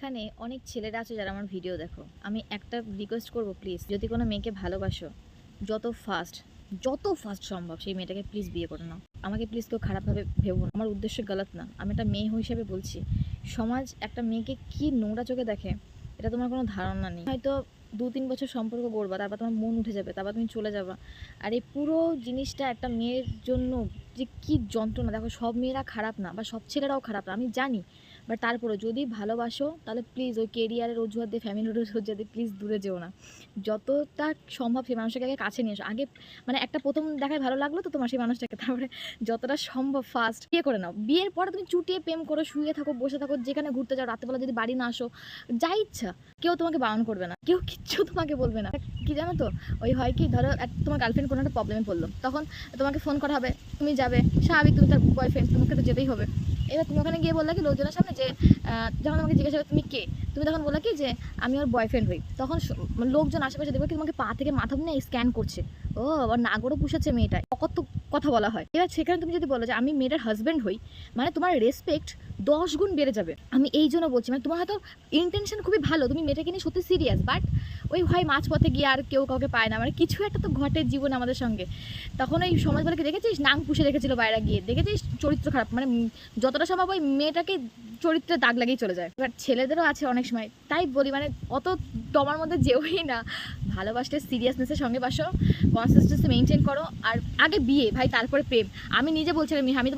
এখানে অনেক ছেলেরা আছে যারা আমার ভিডিও দেখো। আমি একটা রিকোয়েস্ট করব, প্লিজ যদি কোনো মেয়েকে ভালোবাসো, যত ফাস্ট সম্ভব সেই মেয়েটাকে প্লিজ বিয়ে করে নাও। আমাকে প্লিজ কেউ খারাপভাবে ভেবো না, আমার উদ্দেশ্য গলত না। আমি একটা মেয়ে হিসেবে বলছি, সমাজ একটা মেয়েকে কি নোংরা চোখে দেখে এটা তোমার কোনো ধারণা নেই। হয়তো 2-3 বছর সম্পর্ক করবা, তারপর তোমার মন উঠে যাবে, তারপর তুমি চলে যাবা। আর এই পুরো জিনিসটা একটা মেয়ের জন্য যে কি যন্ত্রণা। দেখো, সব মেয়েরা খারাপ না বা সব ছেলেরাও খারাপ না, আমি জানি। বাট তারপরে যদি ভালোবাসো তাহলে প্লিজ ওই কেরিয়ারের অজুহাত দিয়ে, ফ্যামিলির অজুহাত দিয়ে প্লিজ দূরে যেও না। যতটা সম্ভব সেই মানুষটাকে আগে কাছে নিয়ে এসো। আগে মানে একটা প্রথম দেখায় ভালো লাগলো তো তোমার সেই মানুষটাকে, তারপরে যতটা সম্ভব ফার্স্ট বিয়ে করে নাও। বিয়ের পরে তুমি চুটিয়ে প্রেম করো, শুয়ে থাকো, বসে থাকো, যেখানে ঘুরতে যাও, রাত্রেবেলা যদি বাড়ি না আসো, যা ইচ্ছা, কেউ তোমাকে বারণ করবে না, কেউ কিচ্ছু তোমাকে বলবে না। কি জানো তো, ওই হয় কি, ধরো তোমার গার্লফ্রেন্ড কোনো একটা প্রবলেমে পড়লো, তখন তোমাকে ফোন করা হবে, তুমি যাবে, স্বাভাবিক, তুমি তার বয়ফ্রেন্ড, তোমাকে তো যেতেই হবে। এবার তুমি ওখানে গিয়ে বললা কি লোকজনের সামনে যে যখন আমাকে জিজ্ঞাসা করে তুমি কে, তুমি তখন বললা কি যে আমি ওর বয়ফ্রেন্ড হই, তখন লোকজন আশেপাশে দেখবে কি তোমাকে পা থেকে মাথা নিয়ে স্ক্যান করছে। ও আবার নাগরও পুষেছে মেয়েটায়, কত কথা বলা হয়। এবার সেখানে তুমি যদি বলো যে আমি মেয়েটার হাজব্যান্ড হই, মানে তোমার রেসপেক্ট 10 গুণ বেড়ে যাবে। আমি এই জন্য বলছি, মানে তোমার হয়তো ইন্টেনশন খুবই ভালো, তুমি মেয়েটাকে নিয়ে সত্যি সিরিয়াস, বাট ওই হয় মাঝপথে গিয়ে আর কেউ কাউকে পায় না, মানে কিছু একটা তো ঘটে জীবনে আমাদের সঙ্গে। তখন ওই সমাজবালাকে দেখেছিস, নাং পুষে রেখেছিল বাইরে গিয়ে, দেখেছিস চরিত্র খারাপ, মানে যতটা সম্ভব ওই মেয়েটাকে চরিত্রে দাগ লাগিয়ে চলে যায়। এবার ছেলেদেরও আছে অনেক সময়, তাই বলি মানে অত তোমার মধ্যে যেওই না। ভালোবাসলে সিরিয়াসনেসের সঙ্গে বাসো, কনসিস্টেন্সি মেনটেন করো, আর আগে বিয়ে ভাই, তারপরে প্রেম। আমি নিজে বলছিলাম, আমি